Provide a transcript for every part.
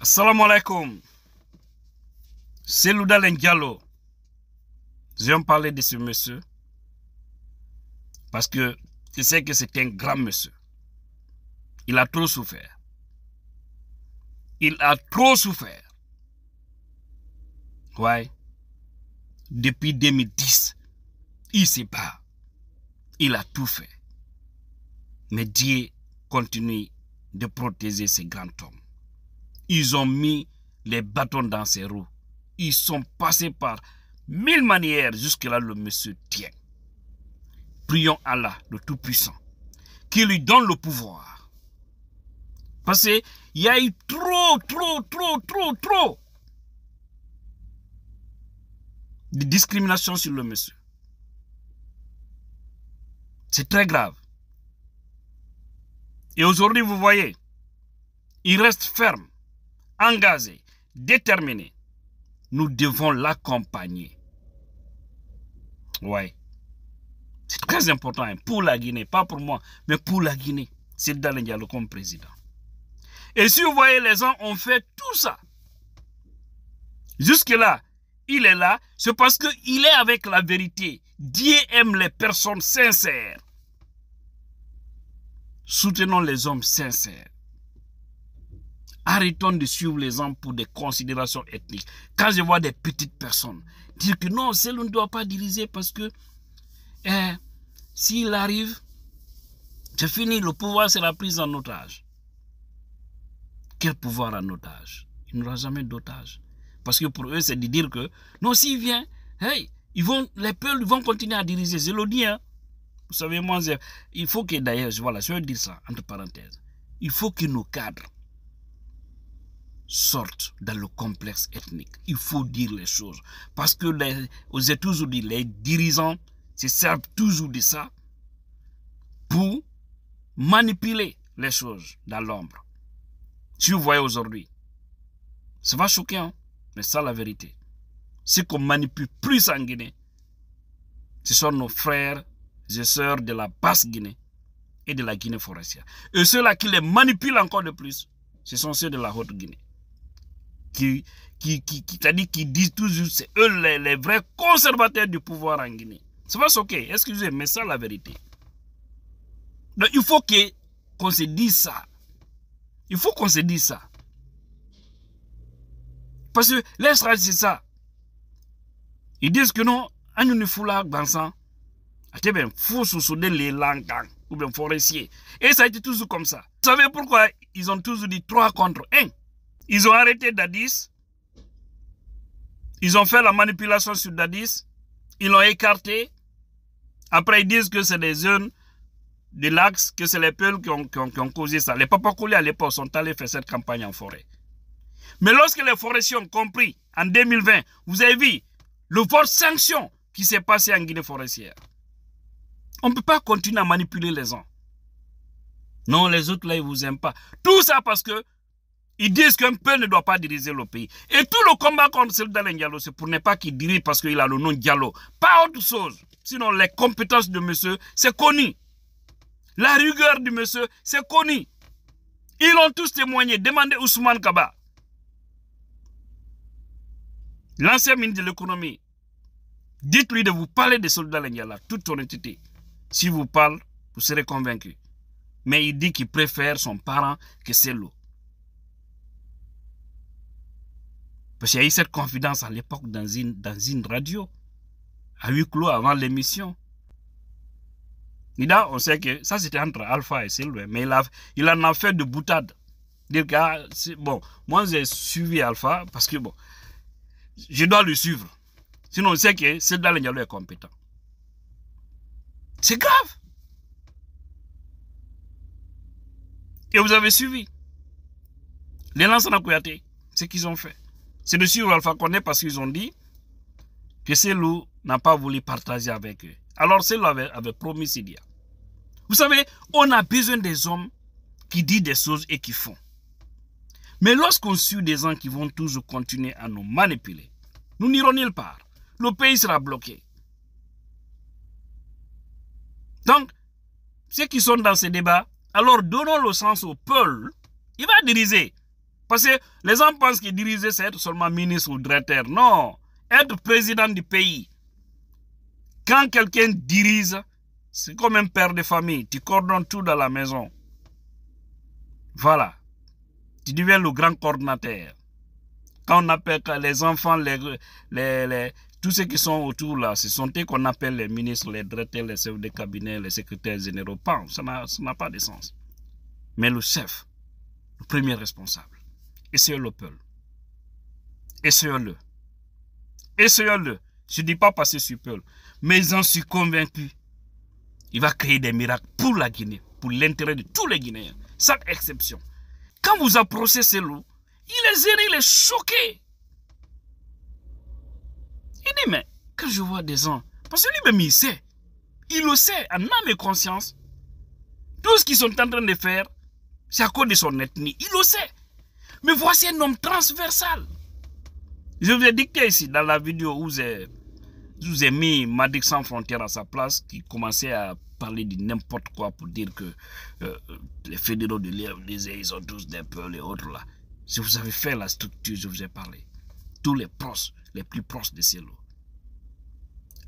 Assalamu alaikum. C'est Loudalen Diallo. Je vais me parler de ce monsieur parce que je sais que c'est un grand monsieur. Il a trop souffert. Il a trop souffert. Ouais. Depuis 2010, il se bat. Il a tout fait. Mais Dieu continue de protéger ces grands hommes. Ils ont mis les bâtons dans ses roues. Ils sont passés par 1000 manières jusque-là le monsieur tient. Prions Allah, le Tout-Puissant, qui lui donne le pouvoir. Parce qu'il y a eu trop de discrimination sur le monsieur. C'est très grave. Et aujourd'hui, vous voyez, il reste ferme, engagé, déterminé. Nous devons l'accompagner. Ouais. C'est très important hein, pour la Guinée, pas pour moi, mais pour la Guinée. C'est Loudalen Diallo comme président. Et si vous voyez, les gens ont fait tout ça. Jusque-là, il est là, c'est parce qu'il est avec la vérité. Dieu aime les personnes sincères. Soutenons les hommes sincères. Arrêtons de suivre les gens pour des considérations ethniques. Quand je vois des petites personnes dire que non, celle-là ne doit pas diriger parce que s'il arrive, c'est fini, le pouvoir sera pris en otage. Quel pouvoir en otage? Il n'y aura jamais d'otage. Parce que pour eux, c'est de dire que non, s'il vient, hey, les peuples vont continuer à diriger. Je le dis, hein. Vous savez, moi, il faut que d'ailleurs, voilà, je vais dire ça, entre parenthèses. Il faut que nos cadres sortent dans le complexe ethnique. Il faut dire les choses. Parce que vous avez toujours dit, les dirigeants se servent toujours de ça pour manipuler les choses dans l'ombre. Si vous voyez aujourd'hui, ça va choquer, hein? Mais ça la vérité. Ce qu'on manipule plus en Guinée, ce sont nos frères et sœurs de la basse Guinée et de la Guinée forestière. Et ceux-là qui les manipulent encore de plus, ce sont ceux de la haute Guinée. Qui disent toujours, c'est eux les vrais conservateurs du pouvoir en Guinée. Ça va choquer, excusez, mais ça la vérité. Donc il faut qu'on se dise ça. Il faut qu'on se dise ça. Parce que l'estrade, c'est ça. Ils disent que non, on ne fout là, dans ça. Il faut se souder les langues, ou bien forestiers. Et ça a été toujours comme ça. Vous savez pourquoi ils ont toujours dit 3 contre 1? Ils ont arrêté Dadis. Ils ont fait la manipulation sur Dadis. Ils l'ont écarté. Après, ils disent que c'est des jeunes de l'Axe, que c'est les peuples qui ont causé ça. Les Papakoulés à l'époque sont allés faire cette campagne en forêt. Mais lorsque les forestiers ont compris, en 2020, vous avez vu le vote sanction qui s'est passé en Guinée forestière. On ne peut pas continuer à manipuler les gens. Non, les autres là, ils ne vous aiment pas. Tout ça parce que ils disent qu'un peuple ne doit pas diriger le pays. Et tout le combat contre Loudalen Diallo, c'est pour ne pas qu'il dirige parce qu'il a le nom Diallo. Pas autre chose. Sinon, les compétences de monsieur, c'est connu. La rigueur du monsieur, c'est connu. Ils ont tous témoigné. Demandez Ousmane Kaba, l'ancien ministre de l'économie. Dites-lui de vous parler de Loudalen Diallo, toute honnêteté. Si vous parlez, vous serez convaincu. Mais il dit qu'il préfère son parent que Sello. Parce qu'il y a eu cette confidence à l'époque dans une radio, à huis clos avant l'émission. Là, on sait que ça c'était entre Alpha et Sello, mais il en a fait de boutade. Dire que, bon, moi j'ai suivi Alpha parce que bon, je dois le suivre. Sinon on sait que Loudalen Diallo est compétent. C'est grave. Et vous avez suivi. Les Lansana Kouyaté, ce qu'ils ont fait, c'est de suivre Alpha Condé parce qu'ils ont dit que Sello n'a pas voulu partager avec eux. Alors Sello avait promis Sidia. Vous savez, on a besoin des hommes qui disent des choses et qui font. Mais lorsqu'on suit des gens qui vont toujours continuer à nous manipuler, nous n'irons nulle part. Le pays sera bloqué. Donc, ceux qui sont dans ces débats, alors donnons le sens au peuple. Il va diriger. Parce que les gens pensent que diriger, c'est être seulement ministre ou directeur. Non. Être président du pays. Quand quelqu'un dirige, c'est comme un père de famille. Tu coordonnes tout dans la maison. Voilà. Tu deviens le grand coordinateur. Quand on appelle les enfants, tous ceux qui sont autour là, ce sont eux qu'on appelle les ministres, les directeurs, les chefs de cabinet, les secrétaires généraux. Pas, ça n'a pas de sens. Mais le chef, le premier responsable, essayez le peuple. Essayez-le. Essayez-le. Je ne dis pas passer sur Peul, mais j'en suis convaincu. Il va créer des miracles pour la Guinée, pour l'intérêt de tous les Guinéens, sans exception. Quand vous approchez ce loup, il est gêné, il est choqué. Il dit, mais quand je vois des gens, parce que lui-même il sait, il le sait, en âme et conscience, tout ce qu'ils sont en train de faire, c'est à cause de son ethnie, il le sait. Mais voici un homme transversal. Je vous ai dicté ici, dans la vidéo où je vous ai mis Madic Sans Frontières à sa place, qui commençait à parler de n'importe quoi pour dire que les fédéraux de l'Élysée, ils ont tous des peuples et autres là. Si vous avez fait la structure, je vous ai parlé. Tous les proches, les plus proches de ces lots,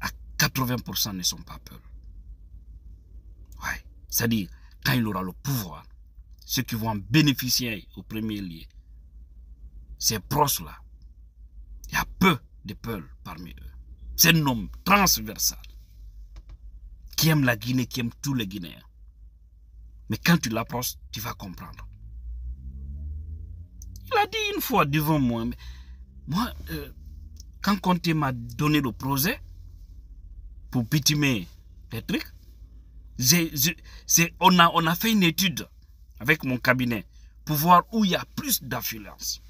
à 80% ne sont pas peuples. Ouais. C'est-à-dire, quand il aura le pouvoir, ceux qui vont en bénéficier au premier lieu, ces proches-là, il y a peu de peuples parmi eux. C'est un homme transversal qui aime la Guinée, qui aime tous les Guinéens. Mais quand tu l'approches, tu vas comprendre. Il a dit une fois devant moi, moi, quand Conté m'a donné le projet pour bitumer les trucs, on a fait une étude avec mon cabinet pour voir où il y a plus d'affluence,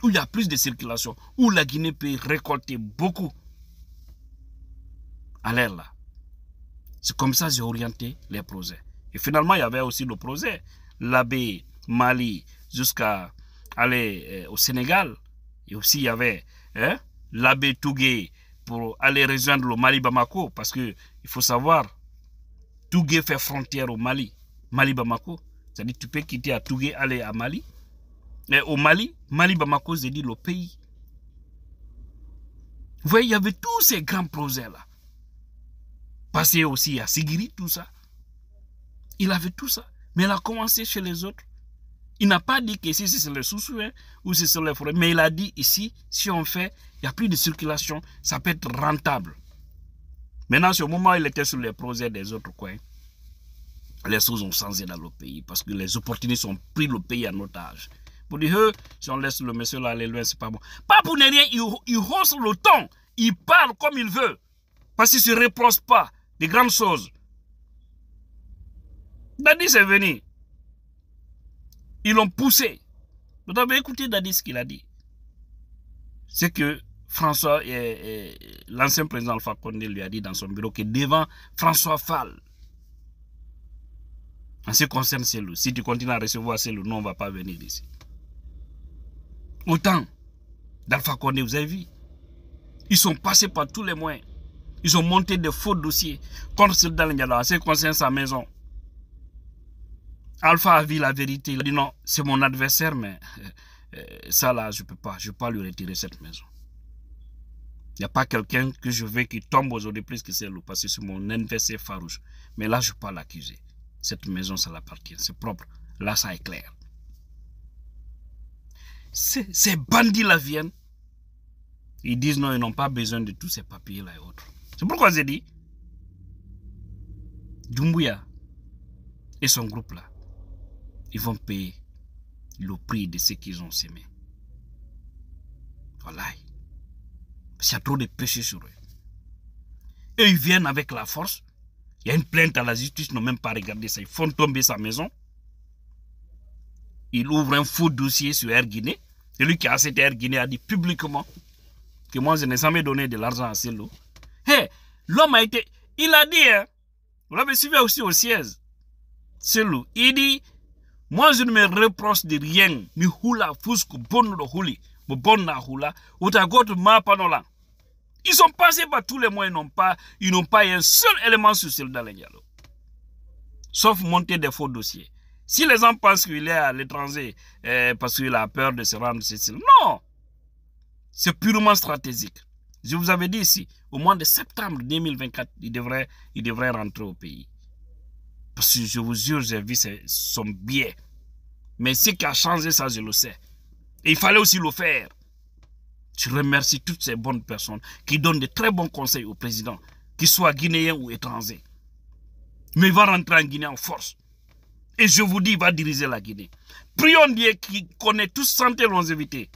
où il y a plus de circulation, où la Guinée peut récolter beaucoup à l'air là. C'est comme ça que j'ai orienté les projets. Et finalement, il y avait aussi le projet, l'Abbé Mali jusqu'à aller au Sénégal. Et aussi, il y avait l'Abbé Tougué pour aller rejoindre le Mali Bamako. Parce qu'il faut savoir, Tougué fait frontière au Mali. Mali Bamako. C'est-à-dire tu peux quitter à Tougué, aller à Mali. Mais au Mali, Mali Bamako, c'est dit le pays. Vous voyez, il y avait tous ces grands projets-là. Passé aussi à Sigiri, tout ça. Il avait tout ça. Mais il a commencé chez les autres. Il n'a pas dit que ici c'est le sous-sous ou c'est sur les forêts. Mais il a dit ici, si on fait, il n'y a plus de circulation, ça peut être rentable. Maintenant, sur le moment où il était sur les projets des autres coins, les choses ont changé dans le pays parce que les opportunités ont pris le pays en otage. Pour dire, si on laisse le monsieur là aller loin, c'est pas bon. Pas pour ne rien, il hausse le ton. Il parle comme il veut. Parce qu'il ne se reproche pas des grandes choses. Dadi c'est venu. Ils l'ont poussé. Vous avez écouté Dadi ce qu'il a dit. C'est que François, l'ancien président Alpha Condé lui a dit dans son bureau que devant François Fall, en ce qui concerne Cellou, si tu continues à recevoir Cellou, nous on ne va pas venir ici. Autant d'Alpha Condé, vous avez vu, ils sont passés par tous les moyens. Ils ont monté des faux dossiers contre Cellou Dalein Diallo en ce qui concerne sa maison. Alpha a vu la vérité. Il a dit non, c'est mon adversaire, mais ça là, je ne peux pas lui retirer cette maison. Il n'y a pas quelqu'un que je veux qui tombe aujourd'hui plus que Cellou, parce que c'est mon adversaire farouche. Mais là, je ne peux pas l'accuser. Cette maison, ça l'appartient. C'est propre. Là, ça est clair. Ces bandits-là viennent. Ils disent non, ils n'ont pas besoin de tous ces papiers-là et autres. C'est pourquoi j'ai dit Doumbouya et son groupe-là, ils vont payer le prix de ce qu'ils ont semé. Voilà. Parce qu'il y a trop de péchés sur eux. Et ils viennent avec la force. Il y a une plainte à la justice, ils n'ont même pas regardé ça. Ils font tomber sa maison. Ils ouvrent un faux dossier sur Air Guinée. Celui qui a acheté Air Guinée a dit publiquement que moi je n'ai jamais donné de l'argent à Cellou. Hey, l'homme a été... Il a dit, hein, vous l'avez suivi aussi au siège. Cellou, il dit, moi je ne me reproche de rien. Mi hula fusku bon de huli. Mo bon na hula. Utagotu ma panola. Ils sont passés par tous les moyens, ils n'ont pas un seul élément sur Cellou Dalein Diallo. Sauf monter des faux dossiers. Si les gens pensent qu'il est à l'étranger parce qu'il a peur de se rendre ici, non. C'est purement stratégique. Je vous avais dit ici, au mois de septembre 2024, il devrait rentrer au pays. Parce que je vous jure, j'ai vu son biais. Mais ce qui a changé, ça, je le sais. Et il fallait aussi le faire. Je remercie toutes ces bonnes personnes qui donnent de très bons conseils au président, qu'il soit guinéen ou étranger. Mais il va rentrer en Guinée en force. Et je vous dis, il va diriger la Guinée. Prions Dieu qui connaît toute santé et longévité.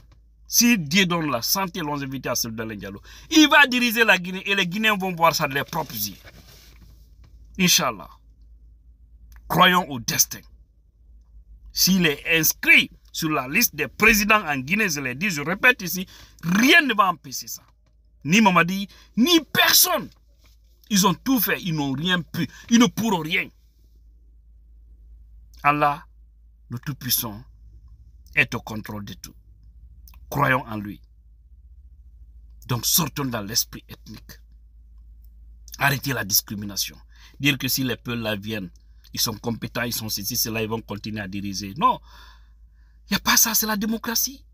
Si Dieu donne la santé et longévité à Cellou Diallo, il va diriger la Guinée et les Guinéens vont voir ça de leurs propres yeux. Inch'Allah. Croyons au destin. S'il est inscrit sur la liste des présidents en Guinée, je l'ai dit, je répète ici, rien ne va empêcher ça. Ni Mamadi, ni personne. Ils ont tout fait, ils n'ont rien pu, ils ne pourront rien. Allah, le Tout-Puissant, est au contrôle de tout. Croyons en lui. Donc sortons dans l'esprit ethnique. Arrêtez la discrimination. Dire que si les peuples là viennent, ils sont compétents, ils sont ceci, cela, ils vont continuer à diriger. Non, il n'y a pas ça, c'est la démocratie.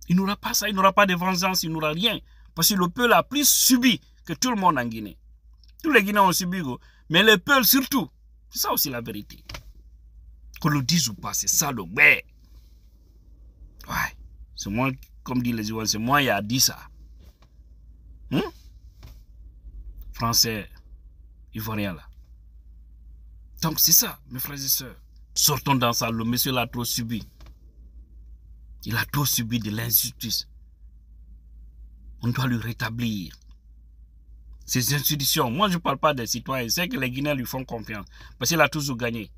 Il n'y aura pas ça, il n'y aura pas de vengeance, il n'y aura rien. Parce que le peuple a plus subi que tout le monde en Guinée. Tous les Guinéens ont subi, mais les peuples surtout. C'est ça aussi la vérité. Qu'on le dise ou pas, c'est ça le ouais. Ouais. C'est moi, comme dit les Ivoiriens, c'est moi qui a dit ça. Français, Ivoirien là. Donc c'est ça, mes frères et sœurs. Sortons dans ça, le monsieur l'a trop subi. Il a trop subi de l'injustice. On doit lui rétablir. Ces institutions, moi je ne parle pas des citoyens, c'est que les Guinéens lui font confiance. Parce qu'il a toujours gagné.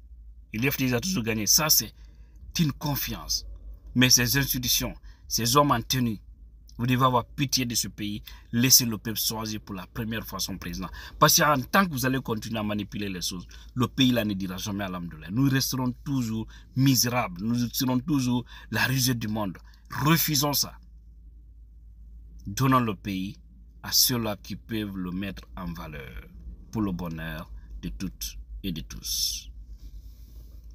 Il a toujours gagné. Ça c'est une confiance. Mais ces institutions, ces hommes en tenue, vous devez avoir pitié de ce pays. Laissez le peuple choisir pour la première fois son président. Parce qu'en tant que vous allez continuer à manipuler les choses, le pays là ne dira jamais alhamdoulilah. Nous resterons toujours misérables. Nous serons toujours la risée du monde. Refusons ça. Donnons le pays à ceux-là qui peuvent le mettre en valeur pour le bonheur de toutes et de tous.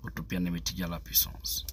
Votre bien-aimé Tidjala Puissance.